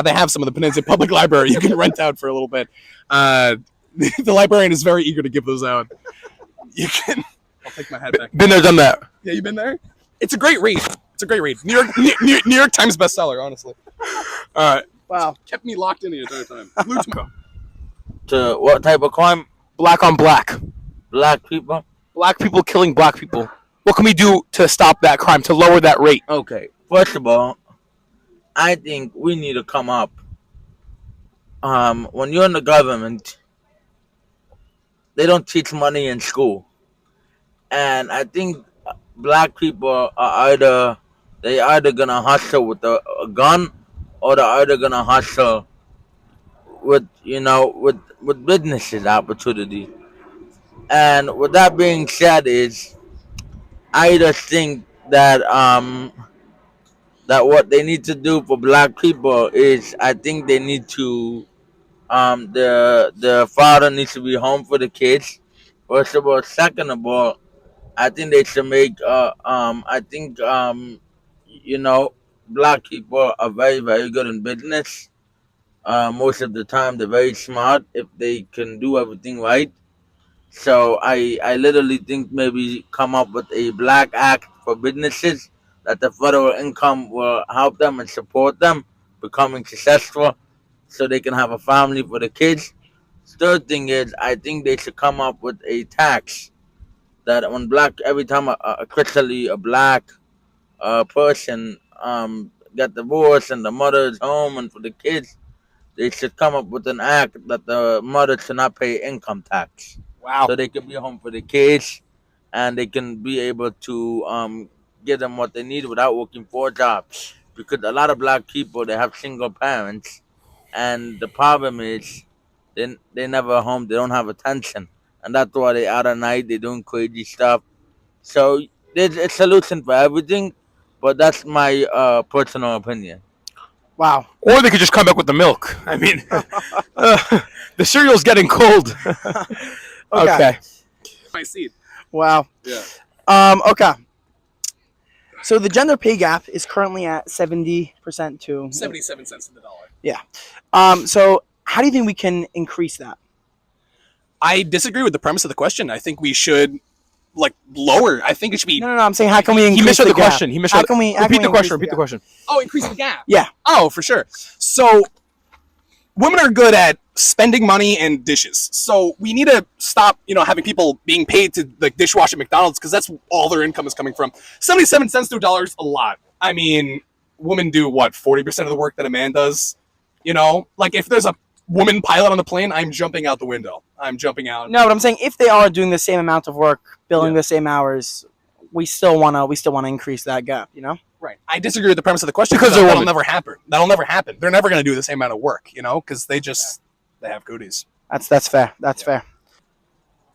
They have some of the Peninsula Public Library you can rent out for a little bit. The librarian is very eager to give those out. You can. I'll take my hat back. Been there, done that. Yeah, you been there? It's a great read. It's a great read. New York Times bestseller, honestly. All right. Wow. Kept me locked in the entire time. To what type of crime? Black on black. Black people? Black people killing black people. What can we do to stop that crime, to lower that rate? Okay. First of all, I think we need to come up. When you're in the government, they don't teach money in school. And I think black people are either gonna hustle with a gun, or they're either gonna hustle with with businesses opportunity. And with that being said, is I just think that that what they need to do for black people is, I think they need to the father needs to be home for the kids. First of all, second of all, I think they should make I think you know black people are very very good in business. Most of the time they're very smart if they can do everything right. So I literally think maybe come up with a black act for businesses that the federal income will help them and support them becoming successful, so they can have a family for the kids. Third thing is, I think they should come up with a tax that when black, every time especially a black person get divorced and the mother is home and for the kids, they should come up with an act that the mother should not pay income tax. Wow. So they can be home for the kids, and they can be able to give them what they need without working 4 jobs. Because a lot of black people, they have single parents, and the problem is they never home. They don't have attention, and that's why they out at night. They doing crazy stuff. So there's a solution for everything, but that's my personal opinion. Wow. Or they could just come back with the milk. I mean, the cereal's getting cold. Okay. My seat. Wow. Yeah. Okay. So the gender pay gap is currently at 70% to 77 cents to the dollar. Yeah. So how do you think we can increase that? I disagree with the premise of the question. I think we should lower. I think it should be. No. I'm saying how can we increase He misread the gap? question. He misread. How can we Repeat the question. increase Repeat the question. Oh, increase the gap. Yeah. Oh, for sure. So women are good at spending money and dishes. So we need to stop, having people being paid to dishwash at McDonald's, because that's all their income is coming from. 77 cents to $1 is a lot. I mean, women do what, 40% of the work that a man does? If there's a woman pilot on the plane, I'm jumping out the window. I'm jumping out. No, but I'm saying if they are doing the same amount of work, billing the same hours, we still wanna increase that gap, Right. I disagree with the premise of the question, Because that'll never happen. That'll never happen. They're never going to do the same amount of work, because they have cooties. That's fair. That's fair.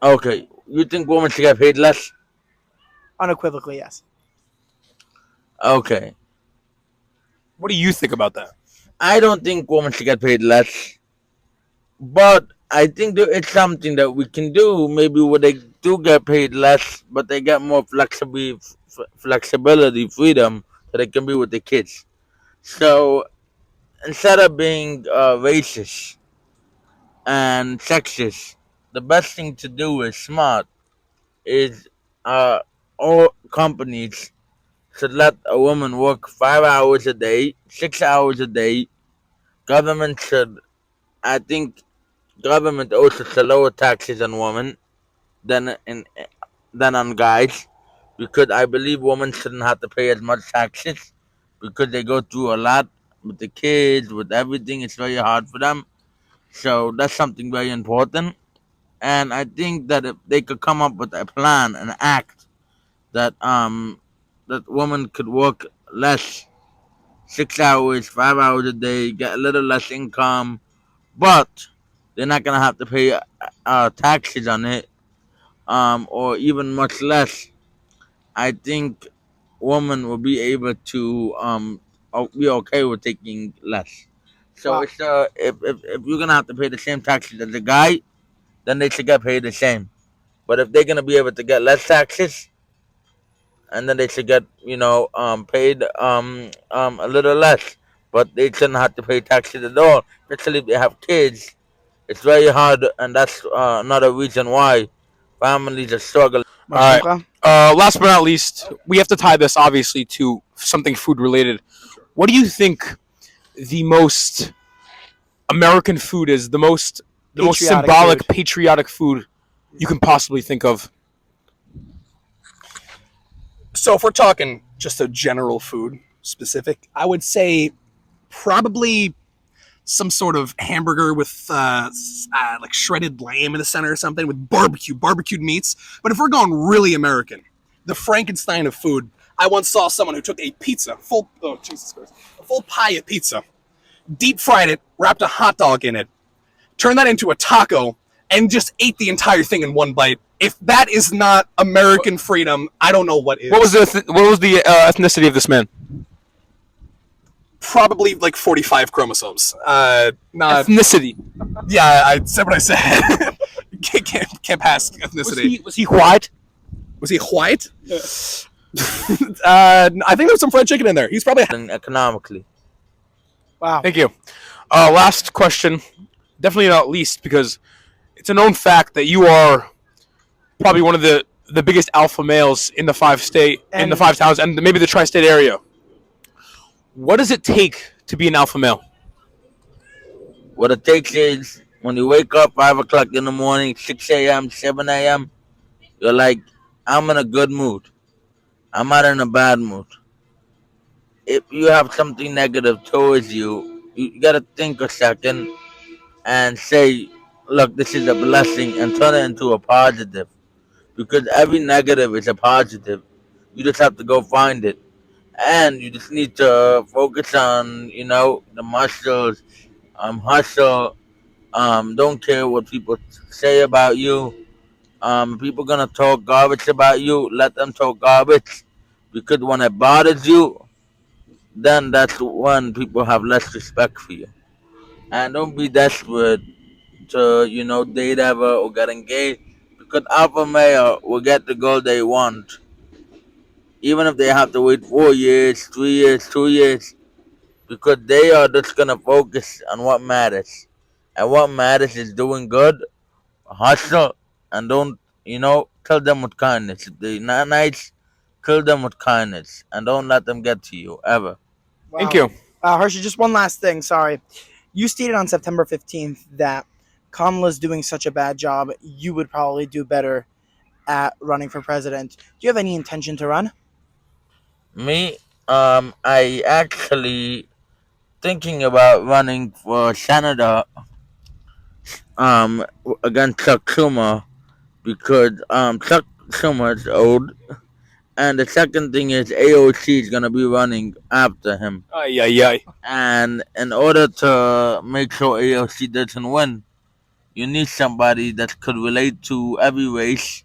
Okay, you think women should get paid less? Unequivocally, yes. Okay, What do you think about that? I don't think women should get paid less, but I think there is something that we can do. Maybe where they do get paid less, but they get more flexibility, freedom, so they can be with the kids. So instead of being racist and sexist, the best thing to do is smart. Is all companies should let a woman work 5 hours a day, 6 hours a day. Government should, I think, government also should lower taxes on women than on guys, because I believe women shouldn't have to pay as much taxes because they go through a lot with the kids, with everything. It's very hard for them. So that's something very important. And I think that if they could come up with a plan, an act that that women could work less, 6 hours, 5 hours a day, get a little less income, but they're not gonna have to pay taxes on it, or even much less. I think women will be able to be okay with taking less. So Wow. it's if you're gonna have to pay the same taxes as a guy, then they should get paid the same. But if they're gonna be able to get less taxes, and then they should get paid a little less. but they shouldn't have to pay taxes at all, especially if they have kids. It's very hard, and that's another reason why families are struggling. All right. Okay. Last but not least, we have to tie this obviously to something food related. What do you think the most American food is? The most Patriotic symbolic, food. patriotic food you can possibly think of. So if we're talking just a general food specific, I would say probably some sort of hamburger with like shredded lamb in the center or something with barbecued meats. But if we're going really American, the Frankenstein of food. I once saw someone who took a pizza, a full pie of pizza, deep fried it, wrapped a hot dog in it, turned that into a taco, and just ate the entire thing in one bite. If that is not American freedom, I don't know what is. What was the ethnicity of this man? Probably like 45 chromosomes. Not. Ethnicity. Yeah, I said what I said. can't pass ethnicity. Was he white? Was he white? I think there was some fried chicken in there. He's probably. Economically. Wow. Thank you. Last question, definitely not least, because it's a known fact that you are probably one of the biggest alpha males in the in the 5 towns, and maybe the tri-state area. What does it take to be an alpha male? What it takes is when you wake up 5 o'clock in the morning, 6 a.m., 7 a.m., you're like, I'm in a good mood. I'm not in a bad mood. If you have something negative towards you, you gotta think a second and say, look, this is a blessing, and turn it into a positive. Because every negative is a positive. You just have to go find it. And you just need to focus on, the muscles, hustle, don't care what people say about you. People gonna talk garbage about you, let them talk garbage. Because when it bothers you, then that's when people have less respect for you. And don't be desperate to, date ever or get engaged. Because alpha male will get the girl they want. Even if they have to wait 4 years, 3 years, 2 years. Because they are just gonna focus on what matters. And what matters is doing good, hustle, and don't, kill them with kindness. If they're not nice, kill them with kindness. And don't let them get to you, ever. Wow. Thank you. Hershey, just one last thing. Sorry. You stated on September 15th that Kamala's doing such a bad job, you would probably do better at running for president. Do you have any intention to run? Me, I actually thinking about running for senator, against Chuck Schumer, because, Chuck Schumer is old. And the second thing is AOC is gonna be running after him. Ay, ay, ay. And in order to make sure AOC doesn't win, you need somebody that could relate to every race,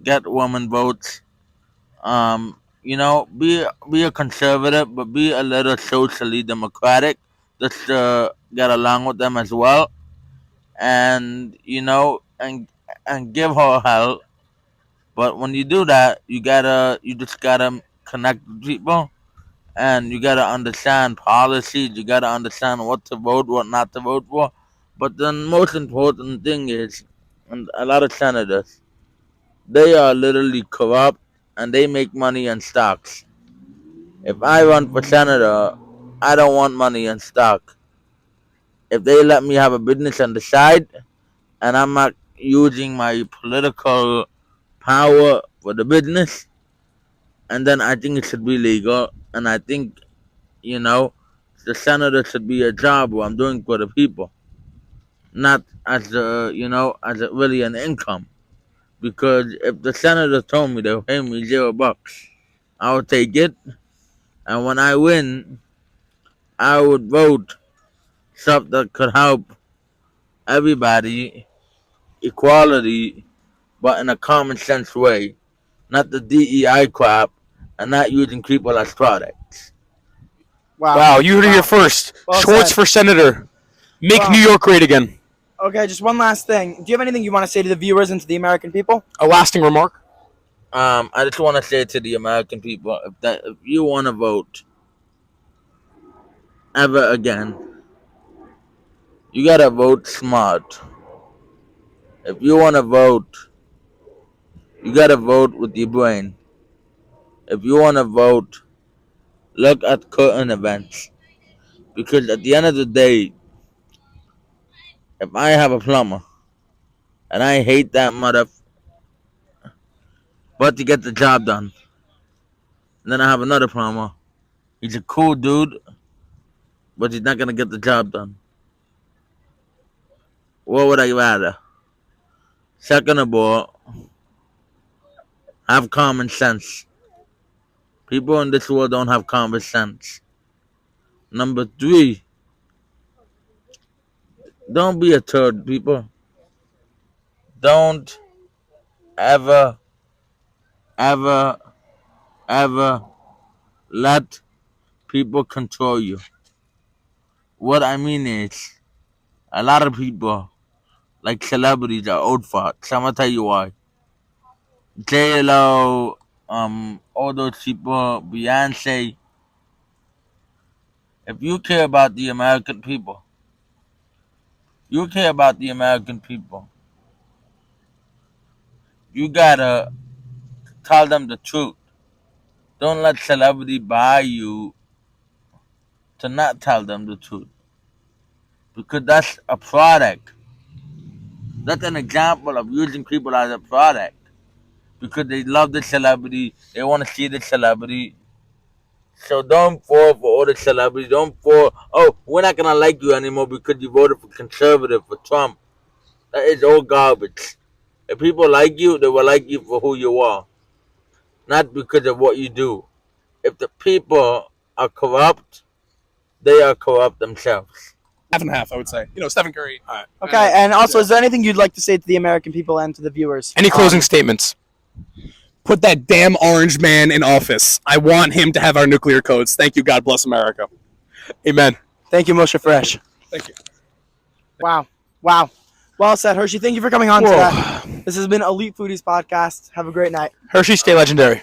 get woman votes, be a conservative, but be a little socially democratic, just to get along with them as well, and and give her help. But when you do that, you just gotta connect with people, and you gotta understand policies. You gotta understand what to vote, what not to vote for. But the most important thing is, and a lot of senators, they are literally corrupt, and they make money in stocks. If I run for senator, I don't want money in stock. If they let me have a business on the side, and I'm not using my political power for the business, and then I think it should be legal. And I think, you know, the senator should be a job where I'm doing for the people, not as as really an income. Because if the senator told me they'll pay me $0, I would take it, and when I win, I would vote stuff that could help everybody, equality, but in a common sense way, not the DEI crap, and not using people as products. Wow, you heard it here first. Well Schwartz said. for senator. Make Wow. New York great again. Okay, just one last thing. Do you have anything you want to say to the viewers and to the American people? A lasting remark. I just want to say to the American people, if you want to vote, ever again. You gotta vote smart. If you wanna vote, you gotta vote with your brain. If you wanna vote, look at current events. Because at the end of the day, if I have a plumber and I hate that mother, but to get the job done, and then I have another plumber, he's a cool dude, but he's not gonna get the job done. What would I rather? Second of all, have common sense. People in this world don't have common sense. Number three, don't be a turd, people. Don't ever, ever, ever let people control you. What I mean is, a lot of people, like celebrities, are old farts. I'm gonna tell you why. J-Lo, all those people, Beyonce. If you care about the American people, you care about the American people. You gotta tell them the truth. Don't let celebrity buy you to not tell them the truth. Because that's a product. That's an example of using people as a product. Because they love the celebrity, they want to see the celebrity. So don't fall for all the celebrities. Don't fall. Oh, we're not gonna like you anymore because you voted for conservative, for Trump. That is all garbage. If people like you, they will like you for who you are, not because of what you do. If the people are corrupt, they are corrupt themselves. Half and half, I would say. Stephen Curry. Okay, and also, is there anything you'd like to say to the American people and to the viewers? Any closing statements? Put that damn orange man in office. I want him to have our nuclear codes. Thank you. God bless America. Amen. Thank you, Moshe Frisch. Thank you. Wow. Well said, Hershey. Thank you for coming on today. This has been Elite Foodies Podcast. Have a great night. Hershey, stay legendary.